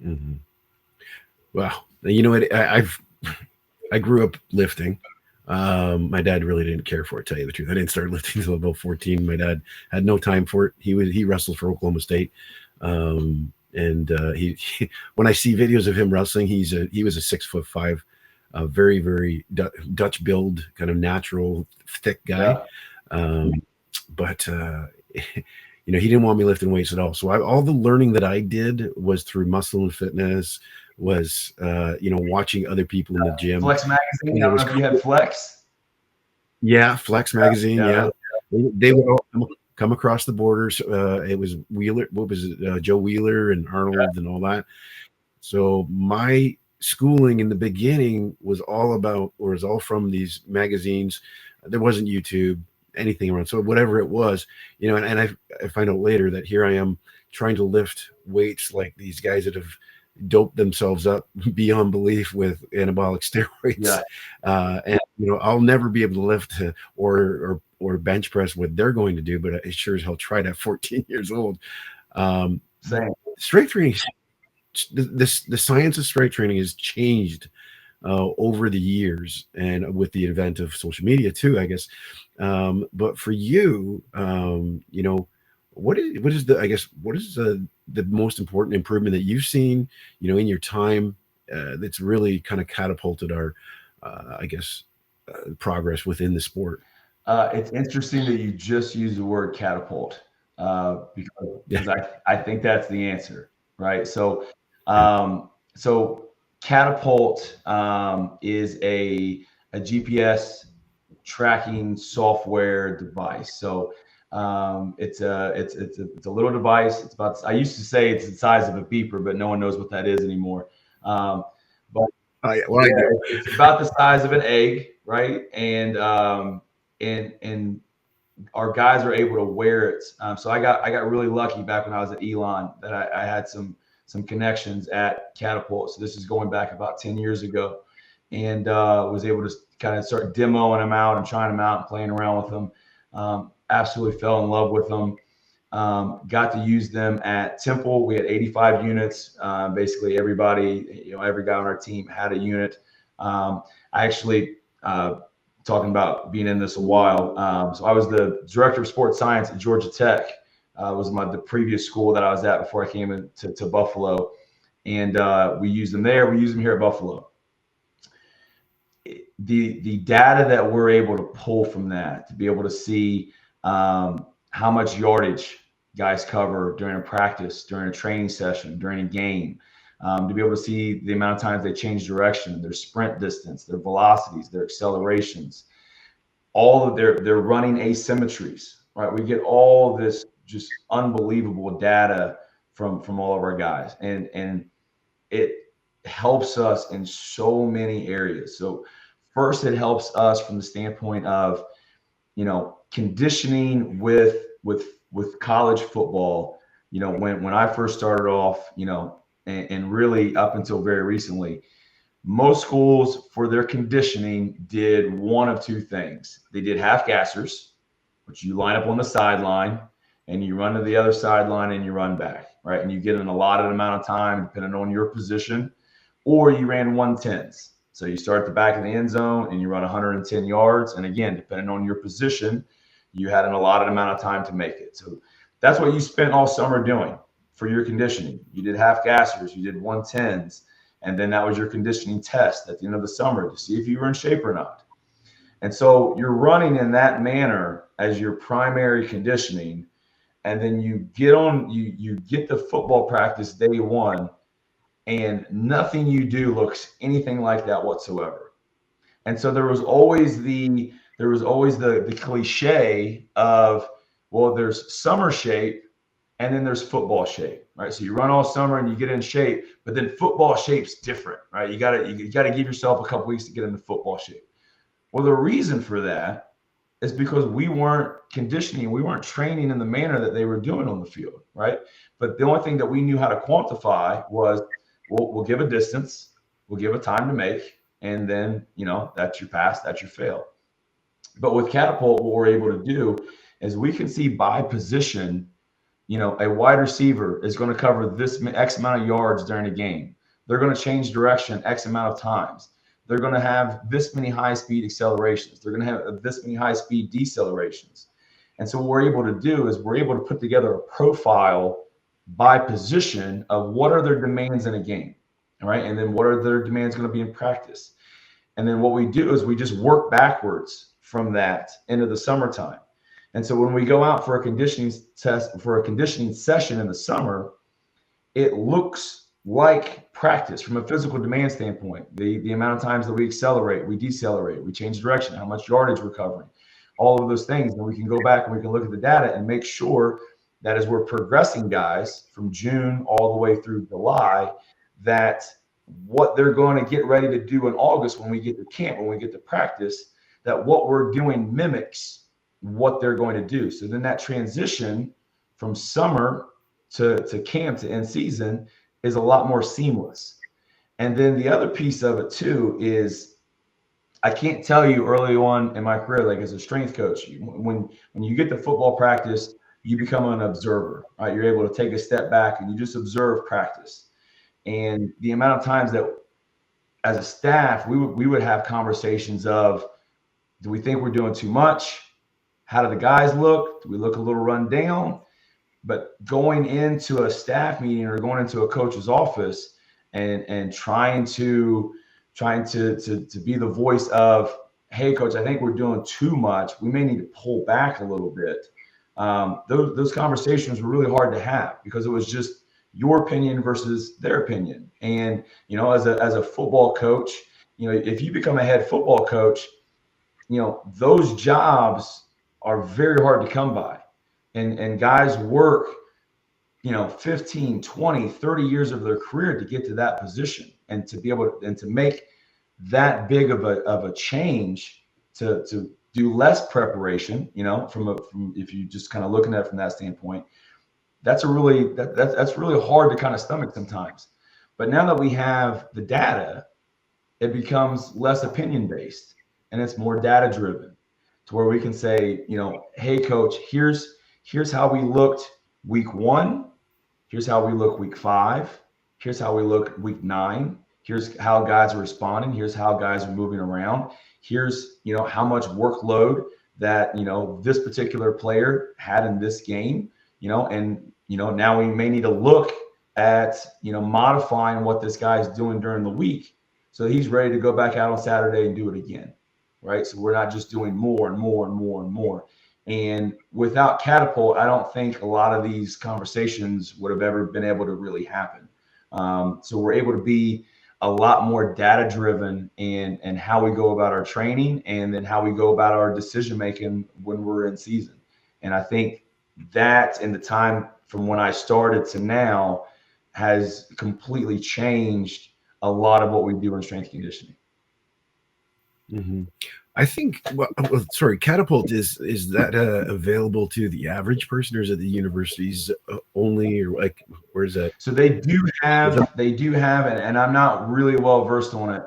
Hmm. Wow. You know what? I grew up lifting. My dad really didn't care for it. Tell you the truth, I didn't start lifting until about 14. My dad had no time for it. He wrestled for Oklahoma State, and when I see videos of him wrestling, he was a 6'5", very Dutch build, kind of natural thick guy. Yeah. Um, but he didn't want me lifting weights at all. So all the learning that I did was through Muscle and Fitness, was watching other people in the gym. Flex magazine. I It don't was know if you had Flex. yeah, Flex magazine. Yeah. Yeah, they would all come across the borders. It was Wheeler. What was it? Joe Wheeler and Arnold and all that. So my schooling in the beginning was all about, or was all from these magazines. There wasn't YouTube, anything around. So whatever it was, I find out later that here I am trying to lift weights like these guys that have doped themselves up beyond belief with anabolic steroids. Yeah. And I'll never be able to lift or bench press what they're going to do, but I sure as hell tried at 14 years old. Um, Same. Strength training, the science of strength training has changed over the years, and with the advent of social media too, I guess. But for you, what is the most important improvement that you've seen, in your time, that's really kind of catapulted our, I guess, progress within the sport? It's interesting that you just use the word catapult, because Yeah, I think that's the answer, right? So, yeah, so catapult is a GPS tracking software device. So it's a little device. It's about, I used to say it's the size of a beeper, but no one knows what that is anymore. Um, but well, I yeah, do. it's about the size of an egg, right? And our guys are able to wear it. So I got really lucky back when I was at Elon that I had some connections at Catapult. So this is going back about 10 years ago, and was able to kind of start demoing them out and trying them out and playing around with them. Absolutely fell in love with them. Got to use them at Temple. We had 85 units. Basically, everybody, every guy on our team had a unit. I actually, talking about being in this a while. So I was the director of sports science at Georgia Tech. Was the previous school that I was at before I came to Buffalo, and we used them there. We use them here at Buffalo. The data that we're able to pull from that to be able to see how much yardage guys cover during a practice, during a training session, during a game, to be able to see the amount of times they change direction, their sprint distance, their velocities, their accelerations, all of their running asymmetries, right? We get all this just unbelievable data from all of our guys, and it helps us in so many areas. So first, it helps us from the standpoint of conditioning with college football. When I first started off, and really up until very recently, most schools for their conditioning did one of two things. They did half gassers, which you line up on the sideline and you run to the other sideline and you run back, right? And you get an allotted amount of time depending on your position, or you ran 110s. So you start at the back of the end zone and you run 110 yards. And again, depending on your position, you had an allotted amount of time to make it. So that's what you spent all summer doing for your conditioning. You did half gassers, you did 110s, and then that was your conditioning test at the end of the summer to see if you were in shape or not. And so you're running in that manner as your primary conditioning. And then you get the football practice day one, and nothing you do looks anything like that whatsoever. And so there was always the cliche of, well, there's summer shape and then there's football shape, right? So you run all summer and you get in shape, but then football shape's different, right? You gotta give yourself a couple weeks to get into football shape. Well, the reason for that is because we weren't conditioning, we weren't training in the manner that they were doing on the field, right? But the only thing that we knew how to quantify was we'll give a distance, we'll give a time to make, and then that's your pass, that's your fail. But with Catapult, what we're able to do is we can see by position a wide receiver is going to cover this X amount of yards during a game. They're going to change direction X amount of times. They're going to have this many high-speed accelerations. They're going to have this many high-speed decelerations. And so what we're able to do is we're able to put together a profile by position of what are their demands in a game, all right? And then what are their demands going to be in practice? And then what we do is we just work backwards from that into the summertime. And so when we go out for a conditioning test, for a conditioning session in the summer, it looks like practice from a physical demand standpoint. The amount of times that we accelerate, we decelerate, we change direction, how much yardage we're covering, all of those things. And we can go back and we can look at the data and make sure that as we're progressing guys from June all the way through July, that what they're going to get ready to do in August when we get to camp, when we get to practice, that what we're doing mimics what they're going to do. So then that transition from summer to camp to end season is a lot more seamless. And then the other piece of it too is I can't tell you early on in my career, like as a strength coach, when you get to football practice, you become an observer, right? You're able to take a step back and you just observe practice. And the amount of times that as a staff, we would have conversations of, do we think we're doing too much? How do the guys look? Do we look a little run down? But going into a staff meeting or going into a coach's office and trying to be the voice of, hey, coach, I think we're doing too much. We may need to pull back a little bit. Those conversations were really hard to have because it was just your opinion versus their opinion. And, as a football coach, if you become a head football coach, those jobs are very hard to come by. And guys work, 15, 20, 30 years of their career to get to that position and to be able to, and to make that big of a change to do less preparation, from if you just kind of looking at it from that standpoint, that's really hard to kind of stomach sometimes. But now that we have the data, it becomes less opinion based and it's more data driven to where we can say, hey coach, here's how we looked week 1. Here's how we look week 5. Here's how we look week 9. Here's how guys are responding. Here's how guys are moving around. Here's, how much workload that, this particular player had in this game, and, now we may need to look at, modifying what this guy's doing during the week so he's ready to go back out on Saturday and do it again. Right. So we're not just doing more and more and more and more. And without Catapult, I don't think a lot of these conversations would have ever been able to really happen. So we're able to be a lot more data driven in how we go about our training and then how we go about our decision making when we're in season. And I think that in the time from when I started to now has completely changed a lot of what we do in strength conditioning. Mm-hmm. I think, Catapult is that available to the average person, or is it the universities only, or like, where is that? So they do have, and I'm not really well versed on it,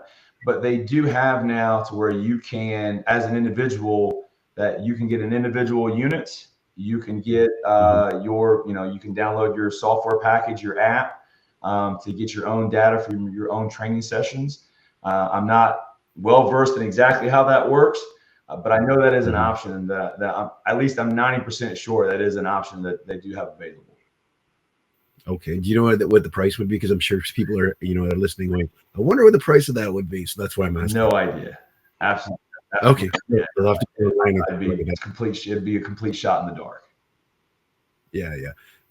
but they do have now to where you can, as an individual, that you can get an individual unit. You can get you can download your software package, your app, to get your own data from your own training sessions. I'm not well versed in exactly how that works, but I know that is an option that at least I'm 90% sure that is an option that they do have available. Okay. Do you know what the price would be? Because I'm sure people are, are listening going, I wonder what the price of that would be. So that's why I'm asking. No idea. Absolutely. Okay. Yeah. It'd be a complete shot in the dark. Yeah.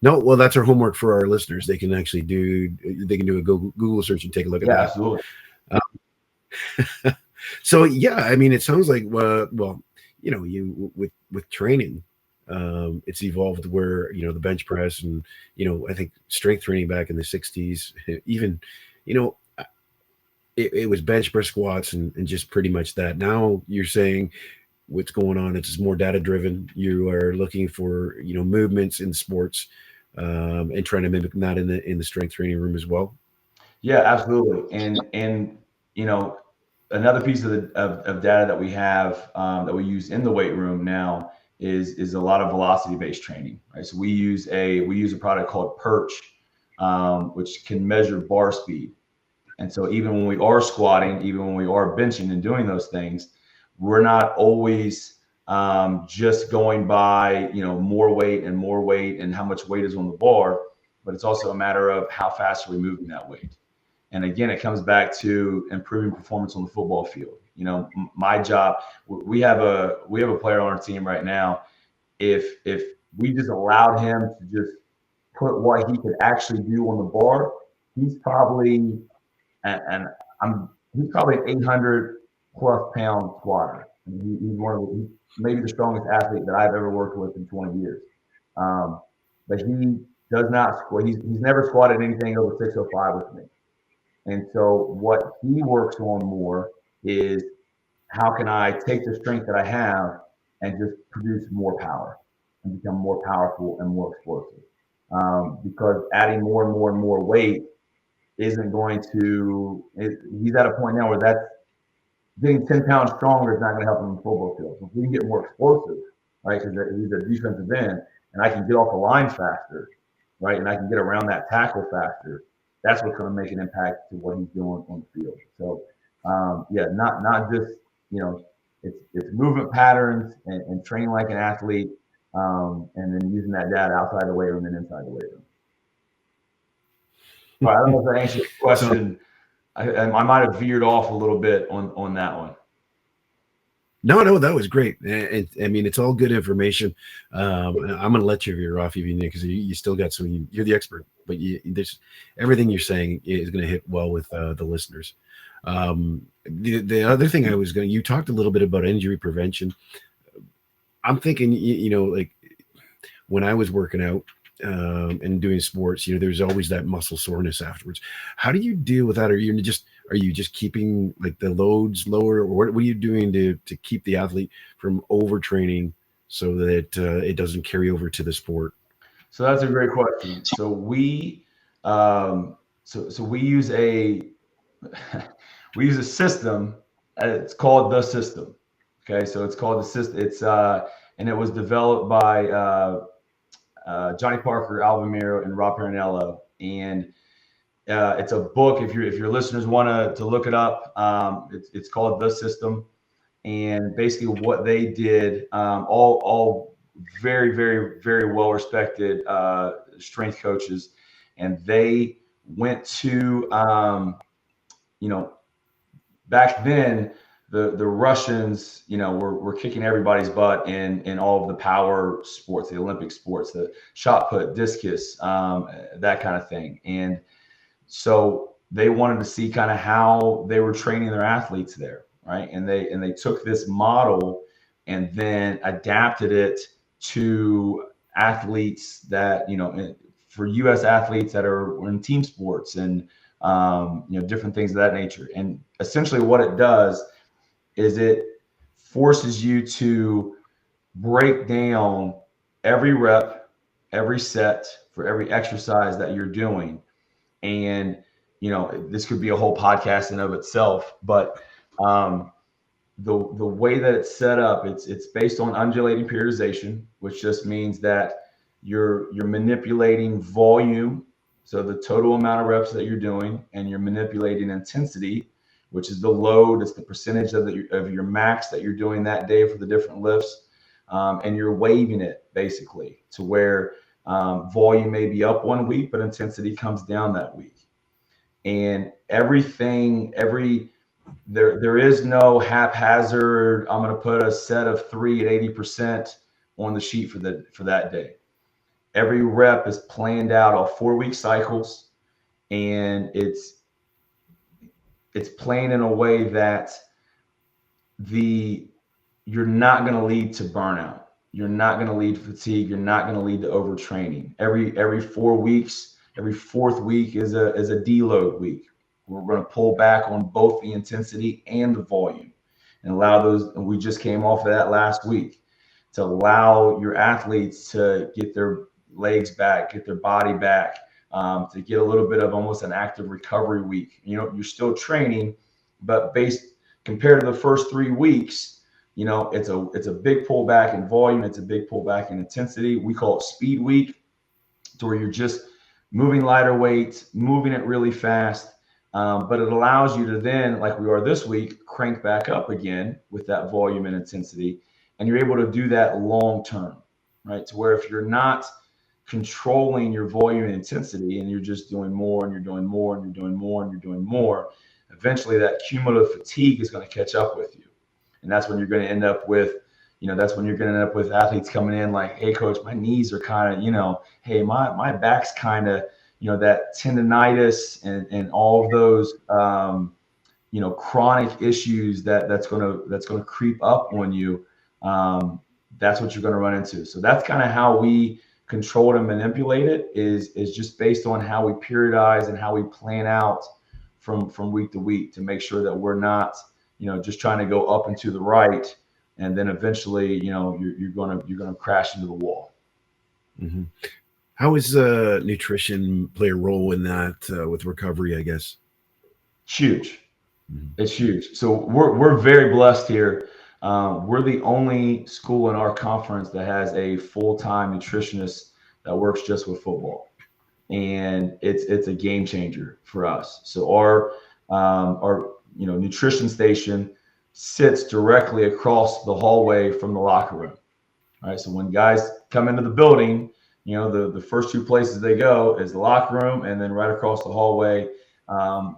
No, well, that's our homework for our listeners. They can actually do a Google search and take a look at that. Absolutely. So yeah, I mean, it sounds like you with training, it's evolved where the bench press and I think strength training back in the 60s, even it was bench press, squats, and just pretty much that. Now you're saying what's going on, it's more data driven. You are looking for movements in sports, and trying to mimic that in the strength training room as well. Yeah, absolutely. And another piece of data that we have, that we use in the weight room now is a lot of velocity based training, right? So we use a product called Perch, which can measure bar speed. And so even when we are squatting, even when we are benching and doing those things, we're not always just going by, more weight and how much weight is on the bar, but it's also a matter of how fast are we moving that weight. And again, it comes back to improving performance on the football field. My job, we have a player on our team right now. If we just allowed him to just put what he could actually do on the bar, he's probably and he's probably an 800 plus pound squatter. I mean, he's maybe the strongest athlete that I've ever worked with in 20 years. But he does not squat. He's never squatted anything over 605 with me. And so what he works on more is how can I take the strength that I have and just produce more power and become more powerful and more explosive. Because adding more and more and more weight isn't going to. He's at a point now where that's getting 10 pounds stronger is not going to help him in the football field. So if we can get more explosive, right? Because he's a defensive end, and I can get off the line faster, right? And I can get around that tackle faster. That's what's going to make an impact to what he's doing on the field. So, not just it's movement patterns and training like an athlete, and then using that data outside the weight room and inside the weight room. All right, I don't know if that answers your question. I might have veered off a little bit on that one. No, that was great. I mean, it's all good information. I'm going to let you veer off even because you still got some. You're the expert, but there's everything you're saying is going to hit well with the listeners. The other thing you talked a little bit about injury prevention. I'm thinking, like when I was working out and doing sports, there's always that muscle soreness afterwards. How do you deal with that? Are you just keeping like the loads lower, or what are you doing to keep the athlete from overtraining so that it doesn't carry over to the sport? So that's a great question. So we we use a we use a system. It's called the system. Okay, so it's called the system. It's and it was developed by Johnny Parker, Alvin Miro, and Rob Perinello. And it's a book. If your listeners want to look it up, it's called The System. And basically, what they did, all very, very, very well respected strength coaches, and they went to back then. The Russians, were kicking everybody's butt in all of the power sports, the Olympic sports, the shot put, discus, that kind of thing. And so they wanted to see kind of how they were training their athletes there, right? And they took this model and then adapted it to athletes that, for U.S. athletes that are in team sports and different things of that nature. And essentially what it does is it forces you to break down every rep, every set for every exercise that you're doing. And, this could be a whole podcast in of itself, but the way that it's set up, it's based on undulating periodization, which just means that you're manipulating volume, so the total amount of reps that you're doing, and you're manipulating intensity, which is the load. It's the percentage of your max that you're doing that day for the different lifts. And you're waving it basically to where volume may be up one week, but intensity comes down that week. And there is no haphazard, I'm going to put a set of 3 at 80% on the sheet for that day. Every rep is planned out on 4-week cycles, and it's planned in a way that you're not going to lead to burnout. You're not going to lead to fatigue. You're not going to lead to overtraining. Every 4 weeks, every fourth week is a deload week. We're going to pull back on both the intensity and the volume and allow those. And we just came off of that last week to allow your athletes to get their legs back, get their body back, to get a little bit of almost an active recovery week. You're still training, but compared to the first 3 weeks, it's a big pullback in volume. It's a big pullback in intensity. We call it speed week, to where you're just moving lighter weights, moving it really fast. But it allows you to then, like we are this week, crank back up again with that volume and intensity. And you're able to do that long term, right? To where if you're not controlling your volume and intensity and you're just doing more and you're doing more and you're doing more and you're doing more, eventually that cumulative fatigue is going to catch up with you. And that's when you're going to end up with, that's when you're going to end up with athletes coming in like, hey, coach, my knees are kind of, hey, my back's kind of, that tendonitis and all of those, chronic issues that's going to creep up on you. That's what you're going to run into. So that's kind of how we control it and manipulate it is just based on how we periodize and how we plan out from week to week to make sure that we're not, just trying to go up and to the right. And then eventually, you're gonna crash into the wall. Mm-hmm. How is nutrition play a role in that with recovery? I guess huge. Mm-hmm. It's huge. So we're very blessed here. We're the only school in our conference that has a full-time nutritionist that works just with football, and it's a game changer for us. So our nutrition station sits directly across the hallway from the locker room. All right. So when guys come into the building, the first two places they go is the locker room, and then right across the hallway,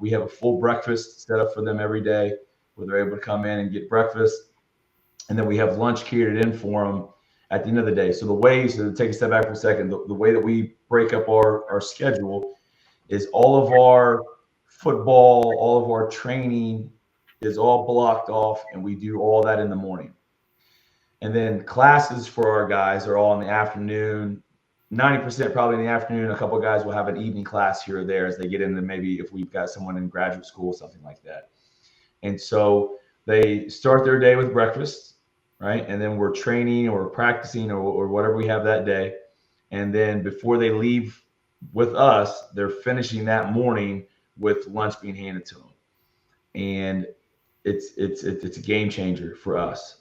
we have a full breakfast set up for them every day where they're able to come in and get breakfast. And then we have lunch catered in for them at the end of the day. So to take a step back for a second, the way that we break up our schedule is all of our football, all of our training is all blocked off, and we do all that in the morning. And then classes for our guys are all in the afternoon, 90% probably in the afternoon. A couple of guys will have an evening class here or there as they get into, maybe if we've got someone in graduate school, something like that. And so they start their day with breakfast, right? And then we're training or practicing or whatever we have that day. And then before they leave with us, they're finishing that morning with lunch being handed to them. And it's a game changer for us.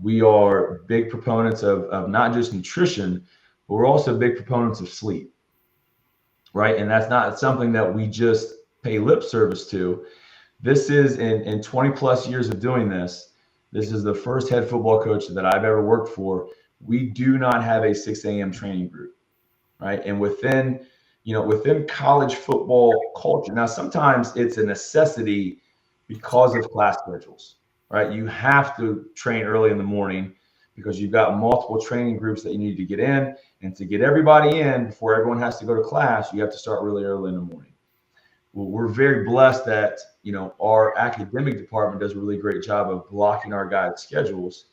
We are big proponents of not just nutrition, but we're also big proponents of sleep, right? And that's not something that we just pay lip service to. This is in 20 plus years of doing this. This is the first head football coach that I've ever worked for. We do not have a 6 a.m. training group, right? And within college football culture, now sometimes it's a necessity because of class schedules, right? You have to train early in the morning because you've got multiple training groups that you need to get in, and to get everybody in before everyone has to go to class, you have to start really early in the morning. Well, we're very blessed that, our academic department does a really great job of blocking our guys' schedules,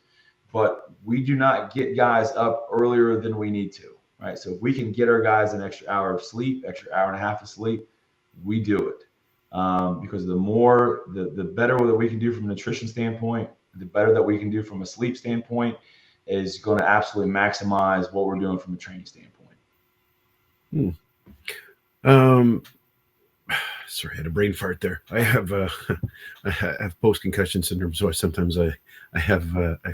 but we do not get guys up earlier than we need to, right? So if we can get our guys an extra hour of sleep, extra hour and a half of sleep, we do it. Because the better that we can do from a nutrition standpoint, the better that we can do from a sleep standpoint is going to absolutely maximize what we're doing from a training standpoint. Sorry, I had a brain fart there. I have post-concussion syndrome, so sometimes I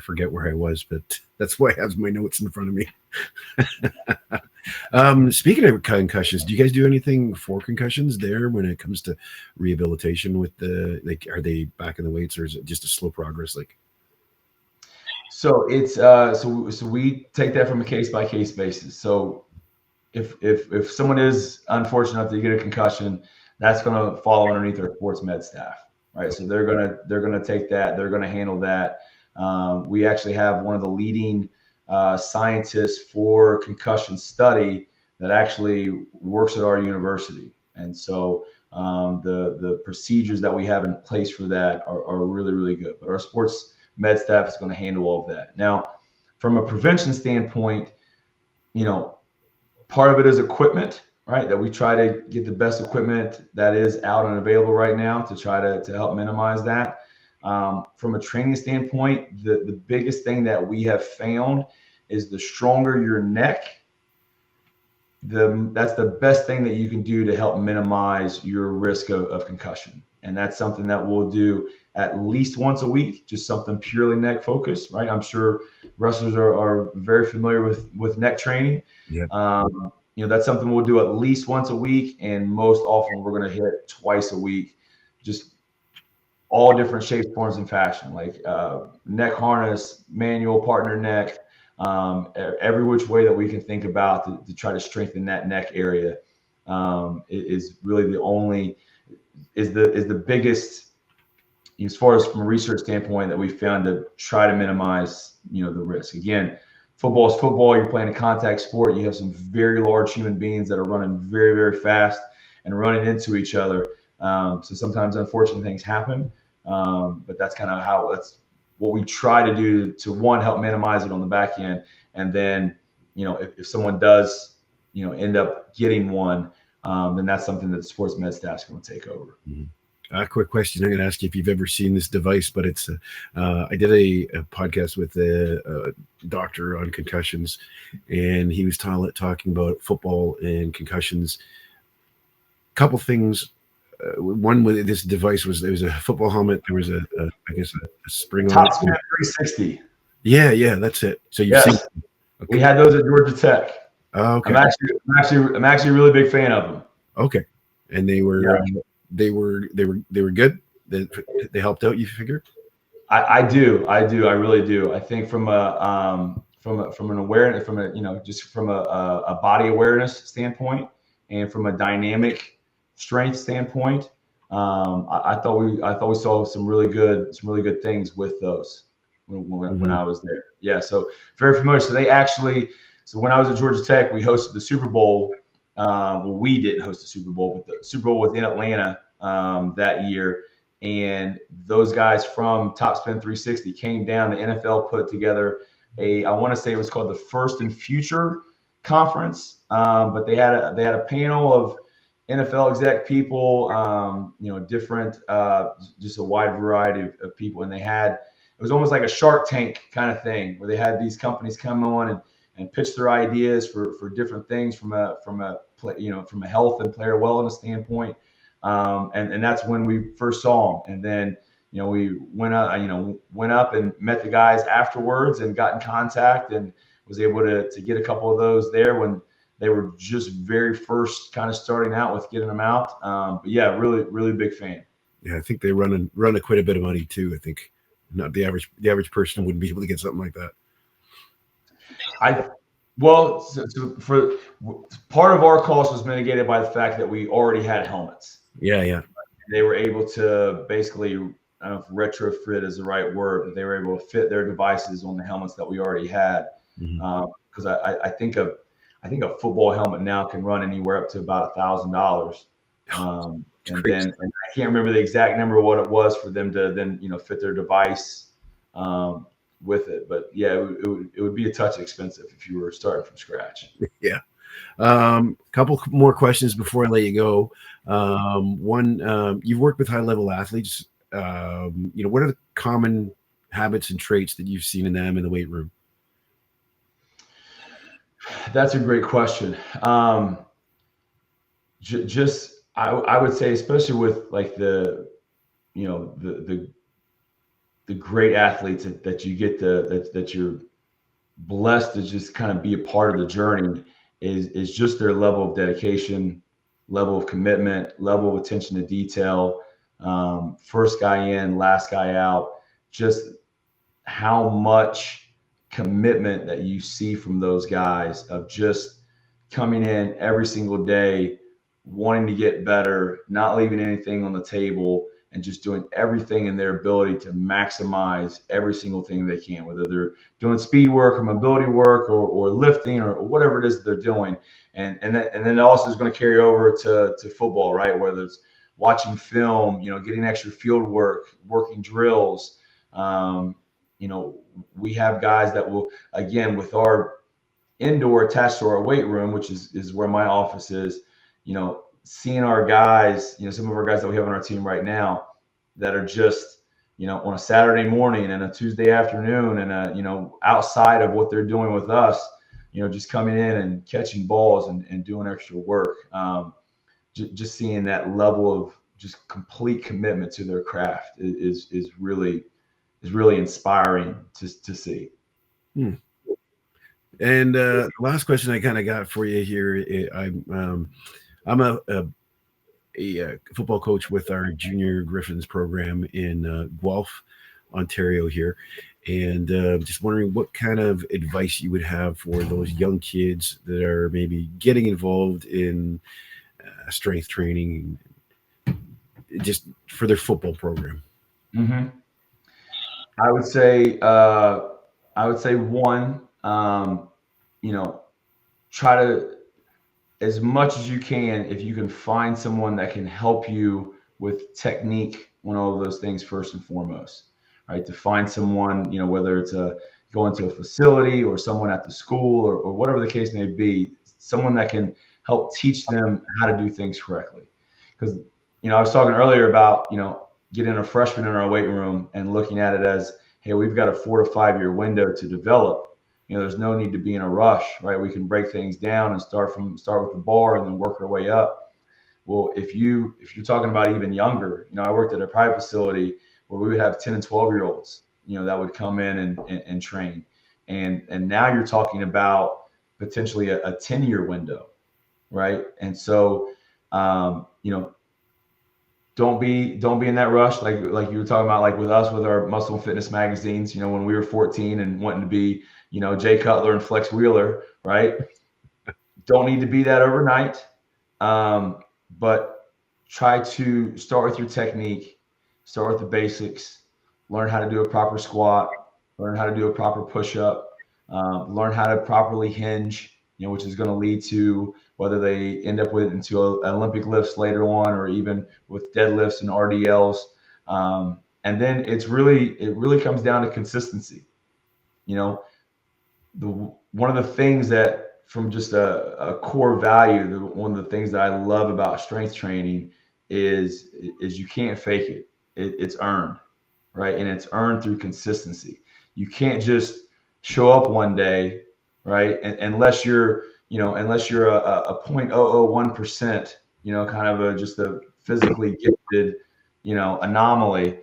forget where I was, but that's why I have my notes in front of me. Speaking of concussions, do you guys do anything for concussions there when it comes to rehabilitation with are they back in the weights, or is it just a slow progress? So it's so we take that from a case by case basis. So if someone is unfortunate enough to get a concussion, that's going to fall underneath our sports med staff, right? So they're gonna take that, they're gonna handle that. We actually have one of the leading scientists for concussion study that actually works at our university, and so the procedures that we have in place for that are really, really good. But our sports med staff is going to handle all of that. Now, from a prevention standpoint, part of it is equipment, right? That we try to get the best equipment that is out and available right now to try to help minimize that. From a training standpoint, the biggest thing that we have found is the stronger your neck, that's the best thing that you can do to help minimize your risk of concussion. And that's something that we'll do at least once a week, just something purely neck focused, right? I'm sure wrestlers are very familiar with neck training. Yeah. That's something we'll do at least once a week, and most often we're going to hit twice a week, just all different shapes, forms, and fashion, like neck harness, manual, partner neck, every which way that we can think about to try to strengthen that neck area is really the biggest, as far as from a research standpoint, that we found to try to minimize the risk. Again, football is football. You're playing a contact sport. You have some very large human beings that are running very, very fast and running into each other. So sometimes unfortunate things happen, but that's kind of that's what we try to do to one, help minimize it on the back end, and then if someone does end up getting one, then that's something that the sports med staff is going to take over. Mm-hmm. A quick question. I'm going to ask you if you've ever seen this device, but it's I did a podcast with a doctor on concussions, and he was talking about football and concussions. Couple things. One with this device there was a football helmet. There was I guess a spring on it. Topspin 360. Yeah, that's it. So you've seen. Okay. We had those at Georgia Tech. Okay. I'm actually a really big fan of them. Okay, and they were good. They helped out, you figure? I do. I really do. I think from an awareness, just from a body awareness standpoint, and from a dynamic strength standpoint, I thought we saw some really good things with those when I was there. Yeah, so very familiar. So when I was at Georgia Tech, we hosted the Super Bowl. Well, we didn't host the Super Bowl, but the Super Bowl was in Atlanta that year. And those guys from Topspin 360 came down. The NFL put together I want to say it was called the First and Future Conference. But they had a panel of NFL exec people, different, just a wide variety of people. And it was almost like a Shark Tank kind of thing, where they had these companies come on and pitch their ideas for different things from a health and player wellness standpoint. And that's when we first saw them. And then, we went up and met the guys afterwards and got in contact and was able to get a couple of those there when they were just very first kind of starting out with getting them out. But yeah, really, really big fan. Yeah, I think they run quite a bit of money too. I think not the average person wouldn't be able to get something like that. So for part of our cost was mitigated by the fact that we already had helmets. Yeah. They were able to basically, I don't know if retrofit is the right word, but they were able to fit their devices on the helmets that we already had. Because I think a football helmet now can run anywhere up to about $1,000. And I can't remember the exact number of what it was for them to then fit their device with it. But yeah, it would be a touch expensive if you were starting from scratch. Yeah. Couple more questions before I let you go. One, you've worked with high level athletes. What are the common habits and traits that you've seen in them in the weight room? That's a great question. I would say, especially with like the great athletes that you get that you're blessed to just kind of be a part of the journey, is just their level of dedication, level of commitment, level of attention to detail. First guy in, last guy out. Just how much commitment that you see from those guys of just coming in every single day, wanting to get better, not leaving anything on the table, and just doing everything in their ability to maximize every single thing they can, whether they're doing speed work or mobility work or lifting or whatever it is that they're doing. And then also is going to carry over to football, right? Whether it's watching film, getting extra field work, working drills. We have guys that will, again, with our indoor attached to our weight room, which is where my office is, seeing our guys, some of our guys that we have on our team right now that are just, on a Saturday morning and a Tuesday afternoon and outside of what they're doing with us, just coming in and catching balls and doing extra work. Just seeing that level just complete commitment to their craft is really inspiring to see. Hmm. And last question I kind of got for you here. I'm a football coach with our junior Griffins program in Guelph, Ontario here, and just wondering what kind of advice you would have for those young kids that are maybe getting involved in strength training, just for their football program. Mm-hmm. I would say, one, you know, try to, as much as you can, if you can find someone that can help you with technique on all of those things first and foremost, right? To find someone, whether it's going to a facility or someone at the school or whatever the case may be, someone that can help teach them how to do things correctly. Because, I was talking earlier about, getting a freshman in our weight room and looking at it as, hey, we've got a 4 to 5 year window to develop. There's no need to be in a rush, right? We can break things down and start with the bar and then work our way up. Well, if you're talking about even younger, I worked at a private facility where we would have 10 and 12-year-olds, that would come in and train. And now you're talking about potentially a 10-year window, right? And so, don't be in that rush, like you were talking about, like with us with our muscle and fitness magazines, when we were 14 and wanting to be, Jay Cutler and Flex Wheeler, right? Don't need to be that overnight. But try to start with your technique, start with the basics, learn how to do a proper squat, learn how to do a proper push-up, learn how to properly hinge, which is going to lead to whether they end up with into Olympic lifts later on, or even with deadlifts and RDLs. And then it really comes down to consistency. One of the things that, from just a core value, one of the things that I love about strength training is you can't fake it. It's earned, right? And it's earned through consistency. You can't just show up one day, right? And unless you're a 0.001%, kind of just a physically gifted, anomaly.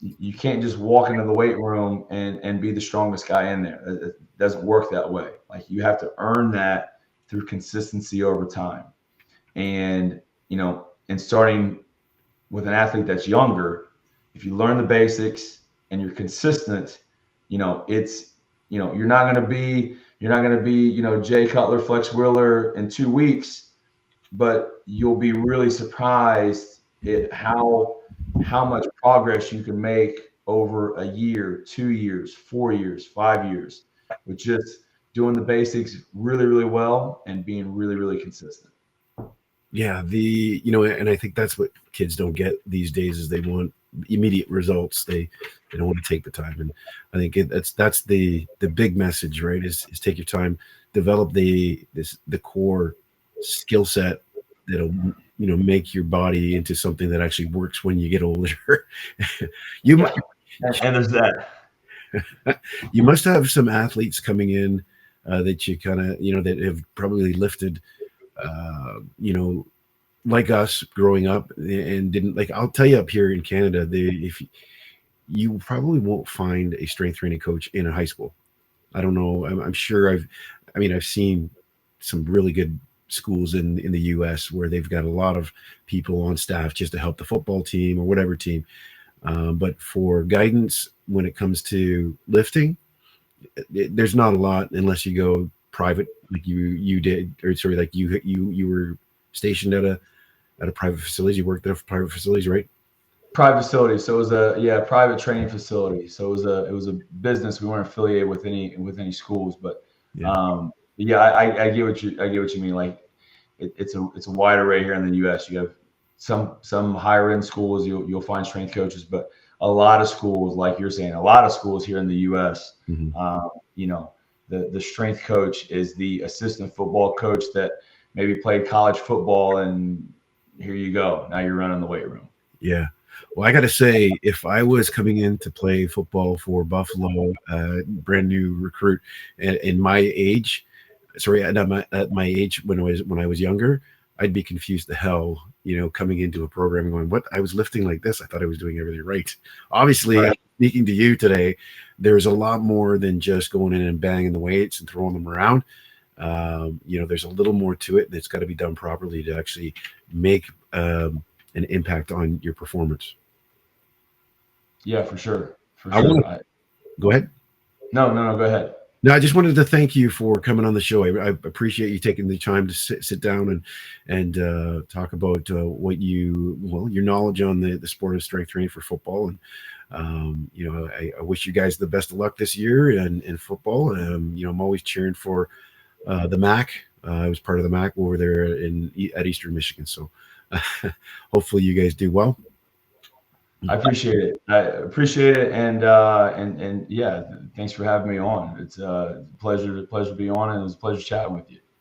You can't just walk into the weight room and be the strongest guy in there. It doesn't work that way. Like, you have to earn that through consistency over time. And, and starting with an athlete that's younger, if you learn the basics and you're consistent, you're not going to be, Jay Cutler, Flex Wheeler in 2 weeks, but you'll be really surprised at how much progress you can make over a year, 2 years, 4 years, 5 years, with just doing the basics really, really well and being really, really consistent. Yeah, and I think that's what kids don't get these days is they want immediate results. They don't want to take the time, and I think that's the big message, right? Is take your time, develop the core skill set that'll make your body into something that actually works when you get older. you yeah. And there's that. You must have some athletes coming in that you kind of that have probably lifted like us growing up and didn't like. I'll tell you, up here in Canada, if you probably won't find a strength training coach in a high school. I don't know. I'm sure I've seen some really good schools in the US where they've got a lot of people on staff just to help the football team or whatever team. But for guidance when it comes to lifting, there's not a lot unless you go private, like you did, or sorry, like you were stationed at a private facility. You worked at a private facility, right? Private facility. So it was a private training facility. So it was a business. We weren't affiliated with any schools, but I get what you mean. Like, it's a wide array here in the U.S. You have some higher end schools. You'll find strength coaches, but a lot of schools, like you're saying, a lot of schools here in the U.S. The strength coach is the assistant football coach that maybe played college football, and here you go. Now you're running the weight room. Yeah. Well, I got to say, if I was coming in to play football for Buffalo, brand new recruit, in my age, sorry, at my age when I was younger, I'd be confused the hell, coming into a program going, what? I was lifting like this. I thought I was doing everything right. Obviously, Right. speaking to you today, there's a lot more than just going in and banging the weights and throwing them around. There's a little more to it, and it's got to be done properly to actually make an impact on your performance. Yeah, for sure. For I want sure. to go ahead. No, go ahead. No, I just wanted to thank you for coming on the show. I appreciate you taking the time to sit down and talk about your knowledge on the sport of strength training for football. And I wish you guys the best of luck this year in football. I'm always cheering for the MAC. I was part of the MAC over there at Eastern Michigan, so hopefully you guys do well. I appreciate it. And yeah, thanks for having me on. It's a pleasure to be on, and it was a pleasure chatting with you.